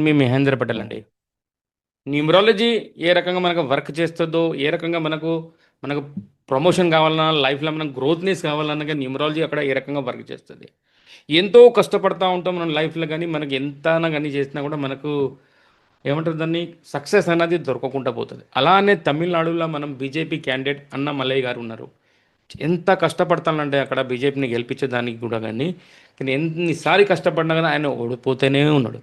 మీ మహేంద్ర పటేల్ అండి. న్యూమరాలజీ ఏ రకంగా మనకు వర్క్ చేస్తుందో, ఏ రకంగా మనకు ప్రమోషన్ కావాలన్నా, లైఫ్లో మనం గ్రోత్నెస్ కావాలన్నా న్యూమరాలజీ అక్కడ ఏ రకంగా వర్క్ చేస్తుంది. ఎంతో కష్టపడతా ఉంటాం మనం లైఫ్లో, కానీ మనకి ఎంత కానీ చేసినా కూడా మనకు ఏమంటారు దాన్ని, సక్సెస్ అనేది దొరకకుండా పోతుంది. అలానే తమిళనాడులో మనం బీజేపీ క్యాండిడేట్ అన్న మల్లయ్య గారు ఉన్నారు. ఎంత కష్టపడతానంటే అక్కడ బీజేపీని గెలిపించేదానికి కూడా, కానీ ఎన్నిసారి కష్టపడినా కానీ ఆయన ఓడిపోతూనే ఉన్నాడు.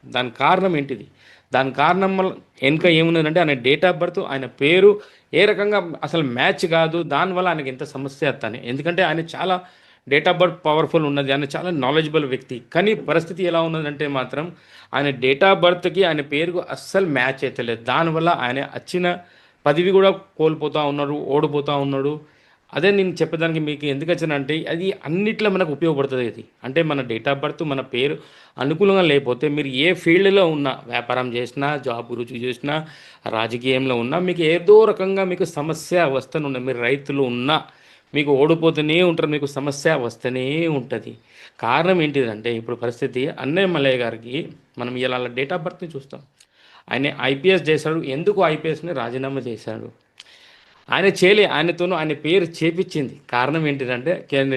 దాని కారణం ఏంటిది? దాని కారణం వల్ల వెనుక ఏమున్నదంటే ఆయన డేట్ ఆఫ్ బర్త్, ఆయన పేరు ఏ రకంగా అసలు మ్యాచ్ కాదు. దానివల్ల ఆయనకి ఎంత సమస్య వస్తాను, ఎందుకంటే ఆయన చాలా డేట్ ఆఫ్ బర్త్ పవర్ఫుల్ ఉన్నది, ఆయన చాలా నాలెడ్జబుల్ వ్యక్తి. కానీ పరిస్థితి ఎలా ఉన్నదంటే మాత్రం ఆయన డేట్ ఆఫ్ బర్త్కి ఆయన పేరుకు అస్సలు మ్యాచ్ అయితే లేదు. దానివల్ల ఆయన వచ్చిన పదవి కూడా కోల్పోతూ ఉన్నాడు, ఓడిపోతూ ఉన్నాడు. అదే నేను చెప్పేదానికి మీకు ఎందుకు వచ్చానంటే, అది అన్నిట్లో మనకు ఉపయోగపడుతుంది. ఇది అంటే మన డేట్ ఆఫ్ బర్త్, మన పేరు అనుకూలంగా లేకపోతే మీరు ఏ ఫీల్డ్లో ఉన్నా, వ్యాపారం చేసినా, జాబ్ గురించి చేసినా, రాజకీయంలో ఉన్నా, మీకు ఏదో రకంగా మీకు సమస్య వస్తూనే ఉన్నది. మీరు రైతులు ఉన్నా మీకు ఓడిపోతూనే ఉంటారు, మీకు సమస్య వస్తూనే ఉంటుంది. కారణం ఏంటిదంటే ఇప్పుడు పరిస్థితి అన్నయ్య మల్లయ్య గారికి మనం ఇలా డేట్ ఆఫ్ బర్త్ని చూస్తాం. ఆయన ఐపీఎస్ చేశాడు. ఎందుకు ఐపీఎస్ని రాజీనామా చేశాడు? ఆయనతోనూ ఆయన పేరు చేపించింది. కారణం ఏంటిదంటే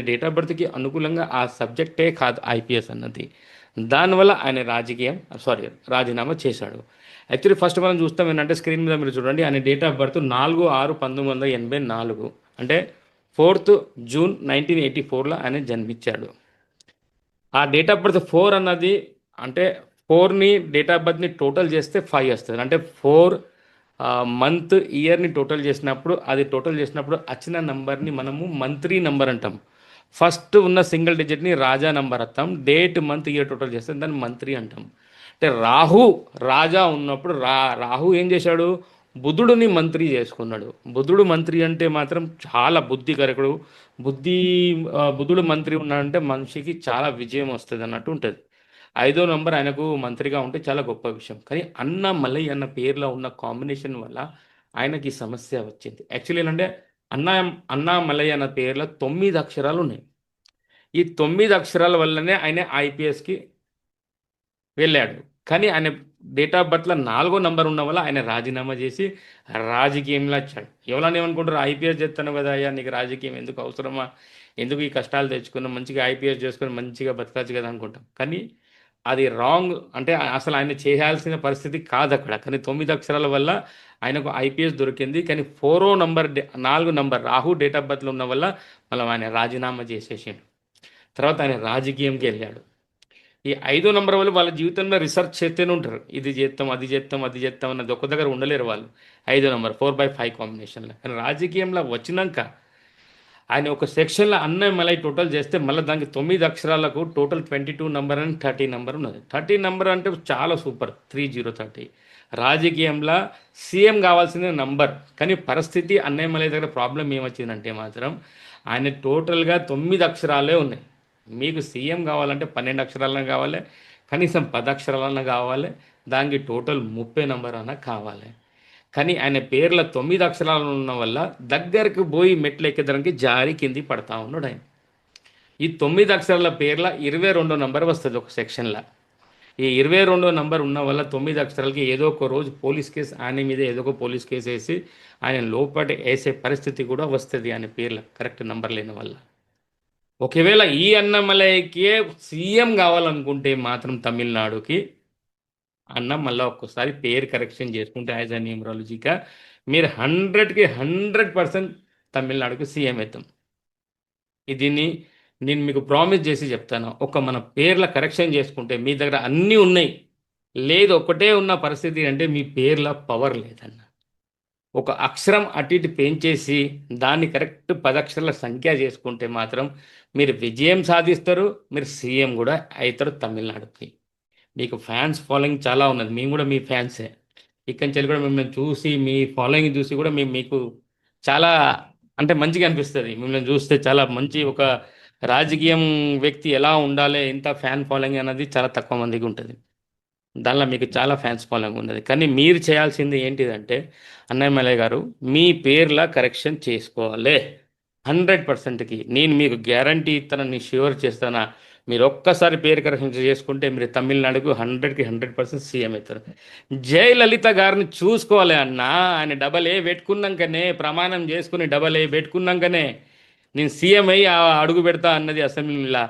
డేట్ ఆఫ్ బర్త్కి అనుకూలంగా ఆ సబ్జెక్టే కాదు ఐపీఎస్ అన్నది. దానివల్ల ఆయన రాజీనామా చేశాడు. యాక్చువల్లీ ఫస్ట్ మనం చూస్తాం ఏంటంటే, స్క్రీన్ మీద మీరు చూడండి, ఆయన డేట్ ఆఫ్ బర్త్ 4/6/1984, అంటే 4th June 1984లో ఆయన జన్మించాడు. ఆ డేట్ ఆఫ్ బర్త్ 4 అన్నది, అంటే 4ని డేట్ ఆఫ్ బర్త్ని టోటల్ చేస్తే 5 వస్తుంది. అంటే 4 మంత్ ఇయర్ని టోటల్ చేసినప్పుడు వచ్చిన నంబర్ని మనము మంత్లీ నంబర్ అంటాం. ఫస్ట్ ఉన్న సింగిల్ డిజిట్ని రాజా నంబర్ అంటాం. డేట్ మంత్ ఇయర్ టోటల్ చేస్తే దాన్ని మంత్రి అంటాం. అంటే రాహు రాజా ఉన్నప్పుడు రాహు ఏం చేశాడు? బుధుడిని మంత్రి చేసుకున్నాడు. బుధుడు మంత్రి అంటే మాత్రం చాలా బుద్ధికరకుడు. బుద్ధి బుధుడు మంత్రి ఉన్నాడంటే మనిషికి చాలా విజయం వస్తుంది అన్నట్టు ఉంటుంది. 5వ నంబర్ ఆయనకు మంత్రిగా ఉంటే చాలా గొప్ప విషయం. కానీ అన్న మల్లయ్య అన్న పేరులో ఉన్న కాంబినేషన్ వల్ల ఆయనకి సమస్య వచ్చింది. యాక్చువల్లీ ఏంటంటే అన్న అన్న మల్లయ్య అన్న పేరులో 9 అక్షరాలు ఉన్నాయి. ఈ 9 అక్షరాల వల్లనే ఆయన ఐపీఎస్కి వెళ్ళాడు. కానీ ఆయన డేట్ ఆఫ్ బర్త్లో 4వ నంబర్ ఉన్న వల్ల ఆయన రాజీనామా చేసి రాజకీయంలో వచ్చాడు. ఎవరైనా ఏమనుకుంటారు, ఐపీఎస్ చేస్తాను కదా అయ్యా, నీకు రాజకీయం ఎందుకు అవసరమా, ఎందుకు ఈ కష్టాలు తెచ్చుకున్నాం, మంచిగా ఐపీఎస్ చేసుకొని మంచిగా బతకచ్చు కదా అనుకుంటాం. కానీ అది రాంగ్. అంటే అసలు ఆయన చేయాల్సిన పరిస్థితి కాదు అక్కడ. కానీ 9 అక్షరాల వల్ల ఆయనకు ఐపీఎస్ దొరికింది. కానీ 4వ number 4 number Rahu date of బర్త్లో ఉన్న వల్ల మళ్ళీ ఆయన రాజీనామా చేసేసాడు. తర్వాత ఆయన రాజకీయంకి వెళ్ళాడు. ఈ 5వ నంబర్ వాళ్ళు వాళ్ళ జీవితంలో రీసెర్చ్ చేస్తూనే ఉంటారు. ఇది చేస్తాం, అది చేస్తాం, అది చేస్తాం అన్నది ఒక్క దగ్గర ఉండలేరు వాళ్ళు. 5వ నంబర్ 4/5 కాంబినేషన్లో. కానీ రాజకీయంలో వచ్చినాక ఆయన ఒక సెక్షన్లో అన్నయ్య మలై టోటల్ చేస్తే మళ్ళీ దానికి 9 అక్షరాలకు టోటల్ 22 నంబర్ అని 30 నంబర్ ఉన్నది. 30 నంబర్ అంటే చాలా సూపర్. 3030. రాజకీయంలో సీఎం కావాల్సిన నంబర్. కానీ పరిస్థితి అన్నయ్య మలై దగ్గర ప్రాబ్లం ఏమొచ్చిందంటే మాత్రం ఆయన టోటల్గా 9 అక్షరాలే ఉన్నాయి. మీకు సీఎం కావాలంటే 12 అక్షరాలన్నా కావాలి, కనీసం 10 అక్షరాలన్నా కావాలి, దానికి టోటల్ 30 నంబర్ అన్నా కావాలి. కానీ ఆయన పేర్ల 9 అక్షరాలు ఉన్న వల్ల దగ్గరకు పోయి మెట్లు ఎక్కేదానికి జారి కింది పడతా ఉన్నాడు ఆయన. ఈ 9 అక్షరాల పేర్ల 22వ నంబర్ వస్తుంది ఒక సెక్షన్లో. ఈ 22వ నంబర్ ఉన్న వల్ల 9 అక్షరాలకి ఏదో ఒక రోజు పోలీస్ కేసు ఆయన మీద ఏదో ఒక పోలీస్ కేసు వేసి ఆయన లోపల వేసే పరిస్థితి కూడా వస్తుంది ఆయన పేర్ల కరెక్ట్ నంబర్ లేని వల్ల. ఒకవేళ ఈ అన్నమలైకే సీఎం కావాలనుకుంటే మాత్రం తమిళనాడుకి అన్న మళ్ళీ ఒక్కసారి పేరు కరెక్షన్ చేసుకుంటే యాజ్ అ న్యూమరాలజీగా మీరు 100కి 100% తమిళనాడుకి సీఎం అవుతాం. దీన్ని నేను మీకు ప్రామిస్ చేసి చెప్తాను. మన పేర్ల కరెక్షన్ చేసుకుంటే మీ దగ్గర అన్నీ ఉన్నాయి, లేదు ఒకటే ఉన్న పరిస్థితి అంటే మీ పేర్ల పవర్ లేదన్న. ఒక అక్షరం అటు ఇటు పెంచేసి దాన్ని కరెక్ట్ 10 అక్షరాల సంఖ్య చేసుకుంటే మాత్రం మీరు విజయం సాధిస్తారు, మీరు సీఎం కూడా అవుతారు తమిళనాడుకి. మీకు ఫ్యాన్స్ ఫాలోయింగ్ చాలా ఉన్నది, మేము కూడా మీ ఫ్యాన్సే. ఇక్కడి నుంచి కూడా మిమ్మల్ని చూసి మీ ఫాలోయింగ్ చూసి కూడా మీకు చాలా అంటే మంచిగా అనిపిస్తుంది. మిమ్మల్ని చూస్తే చాలా మంచి ఒక రాజకీయం వ్యక్తి ఎలా ఉండాలి, ఎంత ఫ్యాన్ ఫాలోయింగ్ అనేది చాలా తక్కువ మందికి ఉంటుంది. దానిలో మీకు చాలా ఫ్యాన్స్ ఫాలోయింగ్ ఉన్నది. కానీ మీరు చేయాల్సింది ఏంటిదంటే అన్నయ్య మలయ్య గారు, మీ పేర్ల కరెక్షన్ చేసుకోవాలి 100%కి. నేను మీకు గ్యారంటీ ఇస్తాను, నేను ష్యూర్ చేస్తాను. మీరు ఒక్కసారి పేరు కరెక్షన్ చేసుకుంటే మీరు తమిళనాడుకు 100% సీఎం అవుతారు. జయలలిత గారిని చూసుకోవాలి అన్న. ఆయన డబల్ ఏ పెట్టుకున్నాకనే, ప్రమాణం చేసుకుని డబల్ ఏ పెట్టుకున్నాకనే నేను సీఎం అయ్యి అడుగు పెడతా అన్నది అసెంబ్లీలో.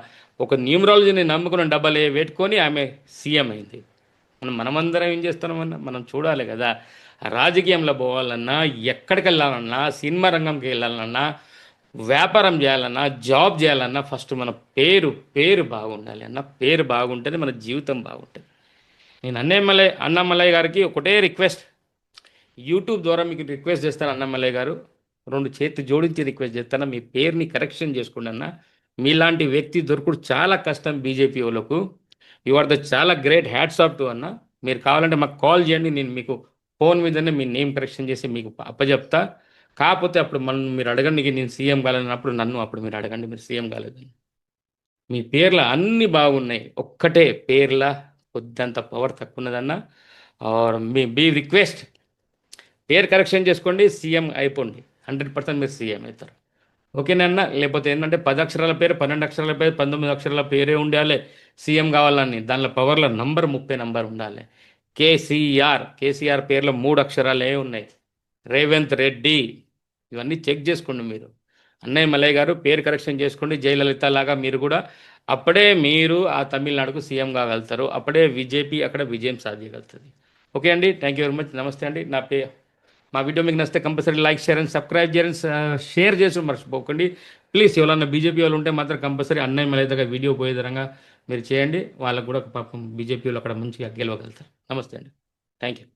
ఒక న్యూమరాలజీని నమ్ముకున్న డబల్ ఏ పెట్టుకొని ఆమె సీఎం అయింది. మనమందరం ఏం చేస్తున్నామన్నా మనం చూడాలి కదా. రాజకీయంలో పోవాలన్నా, ఎక్కడికి వెళ్ళాలన్నా, సినిమా రంగంకి వెళ్ళాలన్నా, వ్యాపారం చేయాలన్నా, జాబ్ చేయాలన్నా ఫస్ట్ మన పేరు బాగుండాలి అన్న. పేరు బాగుంటేనే మన జీవితం బాగుంటుంది. నేను అన్నమలయ్య గారికి ఒకటే రిక్వెస్ట్, యూట్యూబ్ ద్వారా మీకు రిక్వెస్ట్ చేస్తాను. అన్నమలయ్య గారు, 2 చేతులు జోడించి రిక్వెస్ట్ చేస్తాను, మీ పేరుని కరెక్షన్ చేసుకోండి అన్న. మీలాంటి వ్యక్తి దొరకడు చాలా కష్టం బీజేపీ వాళ్ళకు. యు ఆర్ ద చాలా గ్రేట్, హ్యాట్స్ ఆఫ్ టు అన్న. మీరు కావాలంటే మాకు కాల్ చేయండి, నేను మీకు ఫోన్ మీదనే మీ నేమ్ కరెక్షన్ చేసి మీకు అప్పచెప్తా. కాకపోతే అప్పుడు మీరు అడగండి, నేను సీఎం కాలేనప్పుడు నన్ను అప్పుడు మీరు అడగండి, మీరు సీఎం కాలేదని. మీ పేర్ల అన్నీ బాగున్నాయి, ఒక్కటే పేర్ల కొద్దంత పవర్ తక్కువ ఉన్నదన్న. మీ రిక్వెస్ట్, పేరు కరెక్షన్ చేసుకోండి, సీఎం అయిపోండి. 100% మీరు సీఎం అవుతారు. ఓకేనన్న. లేకపోతే ఏంటంటే 10 అక్షరాల పేరు, 12 అక్షరాల పేరు, 19 అక్షరాల పేరే ఉండాలి సీఎం కావాలని. దానిలో పవర్లో నంబర్ 30 నంబర్ ఉండాలి. కేసీఆర్ పేర్లో 3 అక్షరాలే ఉన్నాయి. రేవంత్ రెడ్డి, ఇవన్నీ చెక్ చేసుకోండి మీరు. అన్నయ్య మలయ్య గారు పేరు కరెక్షన్ చేసుకోండి, జయలలిత లాగా మీరు కూడా. అప్పుడే మీరు ఆ తమిళనాడుకు సీఎం కాగలుగుతారు. అప్పుడే బీజేపీ అక్కడ విజయం సాధించగలుగుతుంది. ఓకే అండి, థ్యాంక్ యూ వెరీ మచ్. నమస్తే అండి. మా వీడియో మీకు నచ్చితే compulsory like, share and subscribe చేయండి. షేర్ చేసి మర్చిపోకండి ప్లీజ్. ఎవరన్నా బీజేపీ వాళ్ళు ఉంటే మాత్రం కంపల్సరీ అన్నయ్య మలయ్య దగ్గర వీడియో పోయే విధంగా మీరు చేయండి. వాళ్ళకు కూడా పాపం బీజేపీ వాళ్ళు అక్కడ మంచిగా గెలవగలుగుతారు. నమస్తే అండి, థ్యాంక్ యూ.